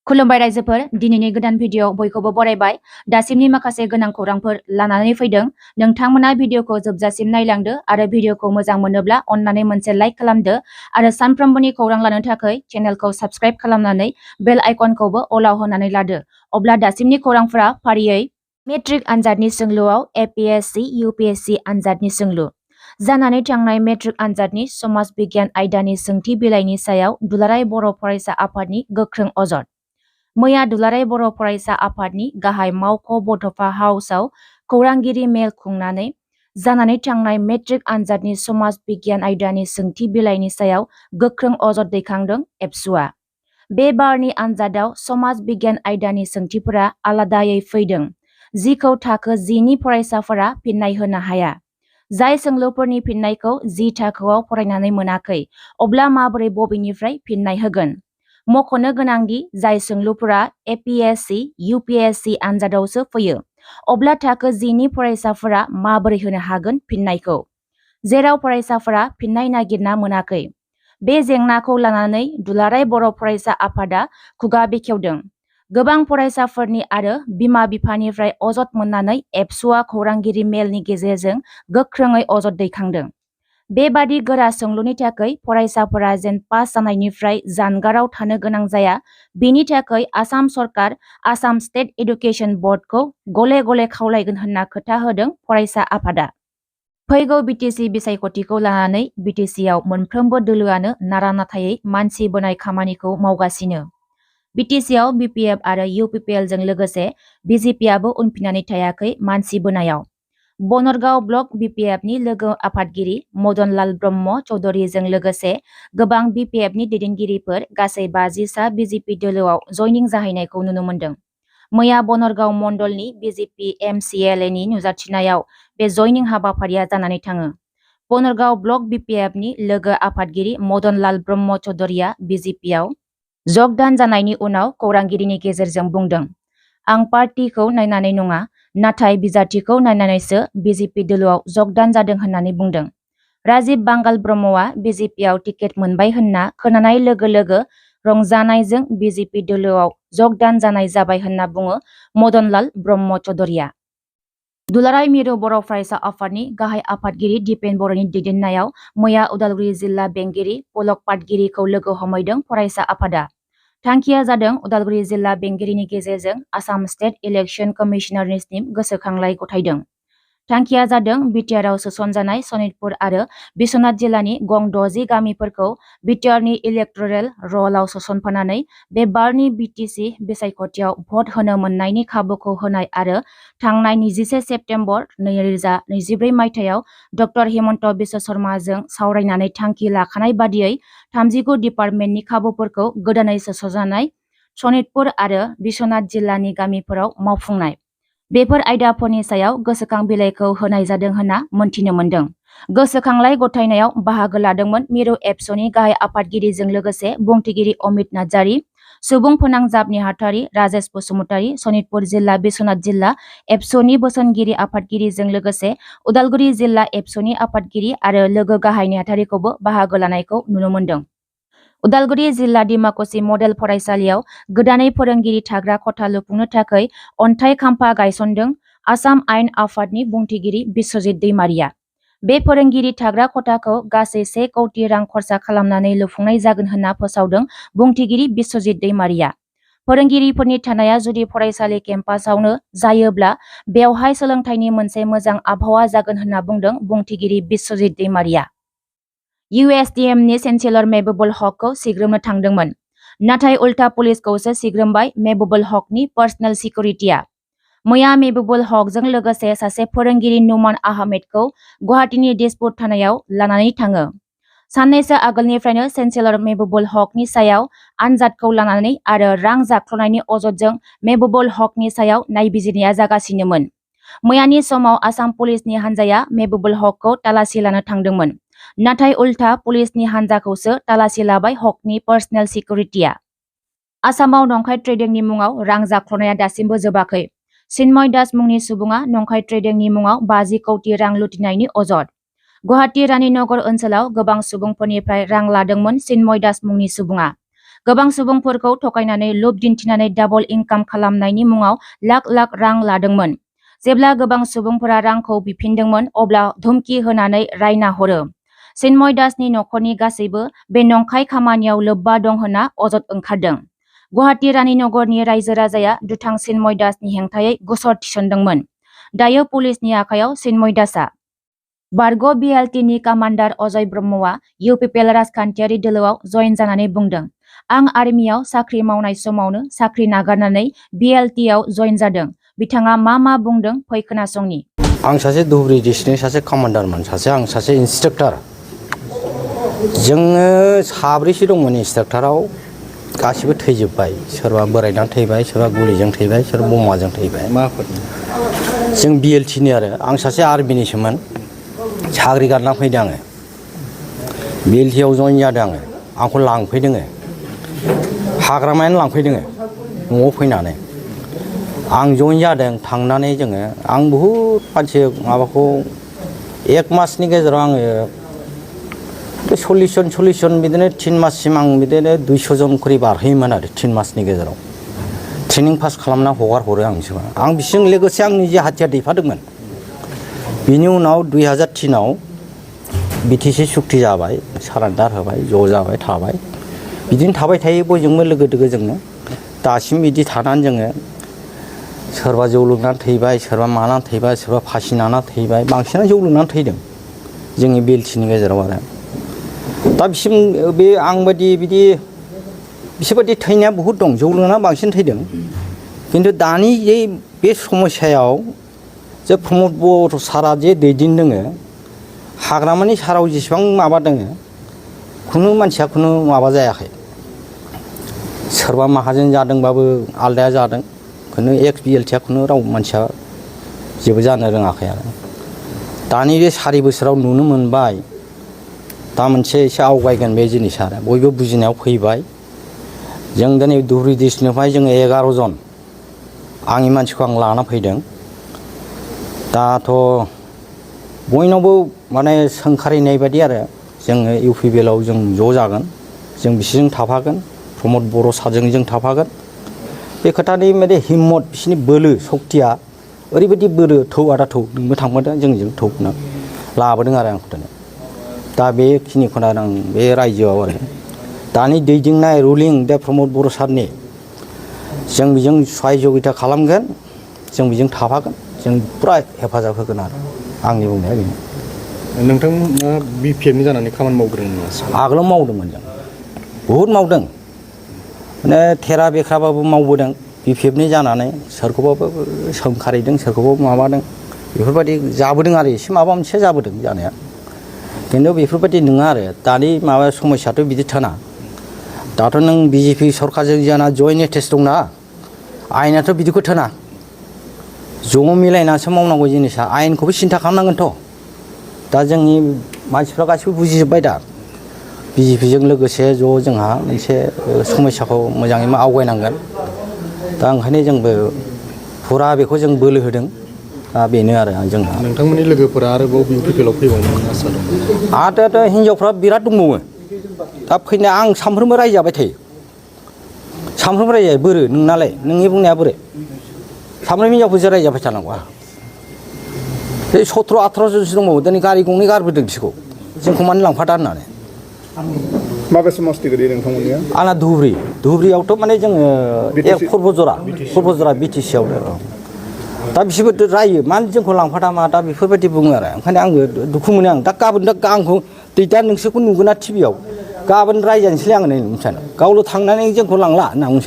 खुलुमबाय रायजोफोर दिनैनि गोदान भिडिअ बयखौबो बरायबाय दासिमनि माखासे गोनां खौरांफोर लानानै फैदों नोंथांमोना भिडिअखौ जोबजासिम नायलांदो आरो भिडिअखौ मोजां मोनोब्ला अन्नानै मोनसे लाइक खालामदो आरो सानफ्रोमबोनि खौरां लानो थाखाय चेनेलखौ साबस्क्राइब खालामनानै बेल आइकनखौबो अलाव होनानै लादो अब्ला दासिमनि खौरांफोरा फारियै मेट्रिक आनजादनि सोंलुआव एपीएससी यूपीएससी आनजादनि सोंलु जानानै थांनाय मेट्रिक आनजादनि समाज बिगियान आयदानि सोंथि बिलाइनि सायाव दुलाराय बर' फरायसा आफादनि गोख्रों अजद मैया दुलाराय बर' फरायसा आफादनि गाहाय मावख' बड'फा हाउसआव खौरांगिरि मेल खुंनानै जानानै थांनाय मेट्रिक आनजादनि समाज बिगियान आयदानि सोंथि बिलाइनि सायाव गोख्रों अजद दैखांदों एबसुआ बे बारनि आनजादाव समाज बिगियान आयदानि सोंथिफोरा आलादायै फैदों जिखौ थाखो 10नि फरायसाफोरा फिन्नाय होनो हाया जाय सोंलुफोरनि फिन्नायखौ 10 थाखोआव फरायनानै मोनाखै अब्ला माबोरै बबेनिफ्राय फिन्नाय होगोन मख'नो गोनांदि जाय सोंलुफोरा एपीएससी यूपीएससी आनजादावसो फैयो अब्ला थाखो 10नि फरायसाफोरा माबोरै होनो हागोन फिन्नायखौ जेराव फरायसाफोरा फिन्नाय नागिरना मोनाखै बे जेंनाखौ लानानै दुलाराय बर' फरायसा आफादा खुगा बेखेवदों गोबां फरायसाफोरनि आरो बिमा बिफानिफ्राय अजद मोननानै एबसुआ खौरांगिरि मेलनि गेजेरजों गोख्रोङै अजद दैखांदों बेबादि गोरा सोंलुनि थाखाय फरायसाफोरा जेन पास जानायनिफ्राय जानगाराव थानो गोनां जाया बेनि थाखाय आसाम सरकार आसाम स्टेट एडुकेशन बोर्डखौ गले गले खावलायगोन होनना खोथा होदों फरायसा आफादा फैगौ बीटीसी बिसायख'थिखौ लानानै बीटीसीआव मोनफ्रोमबो दोलोआनो नारा नाथायै मानसि बोनाय खामानिखौ मावगासिनो बीटीसीआव बीपीएफ आरो यूपीपीएलजों लोगोसे बीजेपीआबो उनफिननानै थायाखै मानसि बोनायाव बनरगांव ब्लक बीपीएफनि लोगो आफादगिरि मदनलाल ब्रह्म चौधुरीजों लोगोसे गोबां बीपीएफनि दैदेनगिरिफोर गासै 50 सा बीजेपी दोलोआव जयनिं जाहैनायखौ नुनो मोन्दों मैया बनरगांव मण्डलनि बीजेपी एमसीएलएनि नुजाथिनायाव बे जयनिं हाबाफारिया जानानै थाङो बनरगांव ब्लक बीपीएफनि लोगो आफादगिरि मदनलाल ब्रह्म चौधुरीया बीजेपीआव जगदान जानायनि उनाव खौरांगिरिनि गेजेरजों बुंदों आं पार्टीखौ नायनानै नङा नाथाय बिजाथिखौ नायनानैसो बीजेपी दोलोआव जगदान जादों होननानै बुंदों राजीव बांगाल ब्रह्मआ बीजेपीआव टिकेट मोनबाय होनना खोनानाय लोगो लोगो रंजानायजों बीजेपी दोलोआव जगदान जानाय जाबाय होनना बुङो मदनलाल ब्रह्म चौधुरीया दुलाराय मिरु बर' फरायसा आफादनि गाहाय आफादगिरि दिपेन बर'नि दैदेननायाव मैया उदालगुरि जिल्ला बेंगिरि पलक पाटगिरिखौ लोगो हमहैदों फरायसा आफादा थांखिया जादों उदालगुरि जिल्ला बेंगिरिनि गेजेरजों आसाम स्टेट इलेक्शन कमिशनारनिसिम गोसोखांलाय गथायदों थांखिया जादों बिटिआरआव सोसनजानाय सनितपुर आरो बिश्वनाथ जिल्लानि गं 60 गामिफोरखौ बिटिआरनि इलेक्टरेल रलआव सोसनफानानै बे बारनि बीटीसी बिसायख'थियाव भट होनो मोननायनि खाबुखौ होनाय आरो थांनाय 21 सेप्तेम्बर 2024 मायथाइयाव डक्टर हिमन्त बिश्व शर्माजों सावरायनानै थांखि लाखानाय बादियै 39 डिपार्टमेन्टनि खाबुफोरखौ गोदानै सोसनजानाय सनितपुर आरो बिश्वनाथ जिल्लानि गामिफोराव मावफुंनाय बेफोर आयदाफोरनि सायाव गोसोखां बिलाइखौ होनाय जादों होनना मोनथिनो मोन्दों गोसोखांलाय गथायनायाव बाहागो लादोंमोन मिरु एबसुनि गाहाय आफादगिरिजों लोगोसे बुंथिगिरि अमित नार्जारी सुबुं फोनांजाब नेहाथारि राजेश बसुमतारी सनितपुर जिल्ला बिश्वनाथ जिल्ला एबसुनि बोसोनगिरि आफादगिरिजों लोगोसे उदालगुरि जिल्ला एबसुनि आफादगिरि आरो लोगो गाहाय नेहाथारिखौबो बाहागो लानायखौ नुनो मोन्दों उदालगुरि जिल्ला डिमाकुसि मडेल फरायसालियाव गोदानै फोरोंगिरि थाग्रा खथा लुफुंनो थाखाय अन्थाइ खाम्फा गायसनदों आसाम आयेन आफादनि बुंथिगिरि बिश्वजित दैमारिया बे फोरोंगिरि थाग्रा खथाखौ गासै 1 कौटि रां खरसा खालामनानै लुफुंनाय जागोन होनना फोसावदों बुंथिगिरि बिश्वजित दैमारिया फोरोंगिरिफोरनि थानाया जुदि फरायसालि केम्पासावनो जायोब्ला बेवहाय सोलोंथाइनि मोनसे मोजां आबहावा जागोन होनना बुंदों बुंथिगिरि बिश्वजित दैमारिया यूएसडीएमनि चेन्सेलर महबूबुल हकखौ सिग्रोमनो थांदोंमोन नाथाय उल्टा पुलिसखौसो सिग्रोमबाय महबूबुल हकनि पार्सनेल सिकिउरिटिया मैया महबूबुल हकजों लोगोसे सासे फोरोंगिरि नुमान आहमेदखौ गुवाहाटीनि दिसपुर थानायाव लानानै थाङो साननैसो आगोलनिफ्रायनो चेन्सेलर महबूबुल हकनि सायाव आनजादखौ लानानै आरो रां जाख्ल'नायनि अजदजों महबूबुल हकनि सायाव नायबिजिरनाया जागासिनोमोन मैयानि समाव आसाम पुलिसनि हान्जाया महबूबुल हकखौ तालासि लानो थांदोंमोन नाथाय उल्टा पुलिसनि हान्जाखौसो तालासि लाबाय हकनि पार्सनेल सिकिउरिटिया आसामाव नंखाय ट्रेडिंनि मुङाव रां जाख्ल'नाया दासिमबो जोबाखै चिन्मय दास मुंनि सुबुङा नंखाय ट्रेडिंनि मुङाव 50 कौटि रां लुथिनायनि अजद गुवाहाटी रानीनगर ओनसोलाव गोबां सुबुंफोरनिफ्राय रां लादोंमोन चिन्मय दास मुंनि सुबुङा गोबां सुबुंफोरखौ थगायनानै लुब दिन्थिनानै डाबल इनकाम खालामनायनि मुङाव लाख लाख रां लादोंमोन। जेब्ला गोबां सुबुंफोरा रांखौ बिफिनदोंमोन अब्ला धुमखि होनानै रायना हरो। चिन्मय दासनि नखरनि गासैबो बे नंखाय खामानियाव लोब्बा दं होनना अजद ओंखारदों। गुवाहाटी रानीनगरनि रायजो राजाया दुथां चिन्मय दासनि हेंथायै गसर थिसनदोंमोन। दायो पुलिसनि आखायाव चिन्मय दासआ। बारग' BLTनि कामान्डार अजय ब्रह्मआ UPPL राजखान्थियारि दोलोआव जयेन जानानै बुंदों, आं आर्मियाव साख्रि मावनाय समावनो साख्रि नागारनानै BLTआव जयेन जादों। बिथाङा मा बुंदों फै खोनासंनि। आं सासे धुबुरी डिस्ट्रिक्टनि सासे कामान्डारमोन, आं सासे इन्सट्राक्टर। जोङो साब्रैसो दंमोन इन्सट्राक्टराव, गासिबो थैजोब्बाय। सोरबा बोरायनानै थैबाय, सोरबा गुलिजों थैबाय, सोरबा बमाजों थैबाय। जों BLTनि आरो आं सासे आर्मिनिसोमोन। साख्रि गारना फैदों आङो। BLTआव जयेन जादों आङो। आंखौ लांफैदों, हाग्रामायानो लांफैदों न'आव फैनानै। आं जयेन जादों, थांनानै जोङो आं बहुद मानसि माबाखौ 1 मासनि गेजेराव आङो 40 जन बिदिनो 3 माससिम आं बिदिनो 200 जन खरि बारहोयोमोन आरो 3 मासनि गेजेराव। ट्रेनिं पास खालामना हगार हरो आं बिजों लोगोसे आं निजे हाथियार दैफादोंमोन। बिनि उनाव 2003आव BTC सुक्ति जाबाय, सारेन्डार होबाय, ज' जाबाय थाबाय। बिदिनो थाबाय थायो बयजोंबो लोगो दोगो जोंनो। दासिम बिदि थानानै जोङो सोरबा जौ लोंनानै थैबाय, सोरबा मानानै थैबाय, सोरबा फासि नांना थैबाय। बांसिनानो जौ लोंनानै थैदों जोंनि BLTनि गेजेराव आरो। दा बिसिम बे आं बायदि बिसोरबायदि थैनाया बहुद दं, जौ लोंनानै बांसिन थैदों। खिन्थु दानि बे समस्यायाव जे प्रमद बर' सारा जे दैदेनदों, हाग्रामानि साराव जेसेबां माबा दङ, खुनु मानसिया खुनु माबा जायाखै। सोरबा माहाजोन जादोंबाबो आलदाया जादों, खुनु एक्स BLTआ खुनु रावबो मानसिया जेबो जानो रोङाखै आरो। दानि बे 4 बोसोराव नुनो मोनबाय, दा मोनसे एसे आवगायगोन बे जिनिसा आरो बयबो बुजिनायाव फैबाय। जों दिनै धुबुरी डिस्ट्रिक्टनिफ्राय जोङो 11 जन आंनि मानसिखौ आं लाना फैदों। दाथ' बयनावबो माने सोंखारिनाय बायदि आरो जोङो UPPLआव जों ज' जागोन, जों बिसोरजों थाफागोन, प्रमद बर' सारजों जों थाफागोन। बे खोथानि माने हिम्मत, बिसोरनि बोलो सक्तिया ओरैबायदि बोलो, थौ आदा थौ नोंबो थांफादों जोंजों थौ होनना लाबोदों आरो आंखौ दिनै। दा बेखिनिखौनो आं बे रायजोआव आरो दानि दैदेननाय रुलिं दा प्रमद बर' सारनि, जों बेजों सहयगिता खालामगोन, जों बेजों थाफागोन, जों फुरा हेफाजाब होगोन आरो आंनि बुंनाया बेनो। नोंथाङा BPFनि जानानै खामानि मावग्रोदों नामा? आगोलाव मावदोंमोन जों, बहुद मावदों। माने थेरा बेख्राबाबो मावबोदों BPFनि जानानै, सोरखौबाबो सोंखारिदों, सोरखौबा माबादों, बेफोरबायदि जाबोदों आरो एसे माबा मोनसे जाबोदों जानाया। खिन्थु बेफोरबायदि नङा आरो दानि माबा समस्याथ' बिदि थाना। दाथ' नों BJP सरकारजों जाना जयेन्ट एटेच दंना, आयेनाथ' बिदिखौ थोना। ज' मिलायनासो मावनांगौ जिनिसा, आयेनखौबो सिन्था खालामनांगोनथ'। दा जोंनि मानसिफ्रा गासिबो बुजिजोब्बाय दा। BJPजों लोगोसे ज' जोंहा मोनसे समस्याखौ मोजाङै आवगायनांगोन। दा ओंखायनो जोंबो फुरा बेखौ जों बोलो होदों। दा बेनो आरो जोंहा। नोंथांमोननि लोगोफोरा आरोबाव UPPLआव फैबावनो आसा दं? आरो हिनजावफ्रा बिराद दंबावो। दा फैनाया आं सानफ्रोमबो रायजाबाय थायो, सानफ्रोमबो रायजायो। बोरो नोंनालाय, नोंनि बुंनाया बोरो? सामफ्रोमबो हिनजावफोरजों रायजाबाय थानांगौ। बे 17-18 जनसो दंबावो, दिनै गारि गंनै गारबोदों बिसोरखौ, जोंखौ मानो लांफादा होननानै। माबे समस्ति गोलैयो नोंथांमोननिया? आंना धुबुरीयावथ' माने जोङो खरबजरा BTCआवनो। दा बिसोरबो रायो, मानो जोंखौ लांफादा मा दा बेफोरबायदि बुङो आरो। ओंखायनो आंबो दुखु मोनो। आं दा गाबोन आंखौ दा नोंसोरखौ नुगोन ना टिभियाव, गाबोन रायजानोसैलै आङो नै नोंसानो, गावल' थांनानै जोंखौ लांला होनना बुंसै।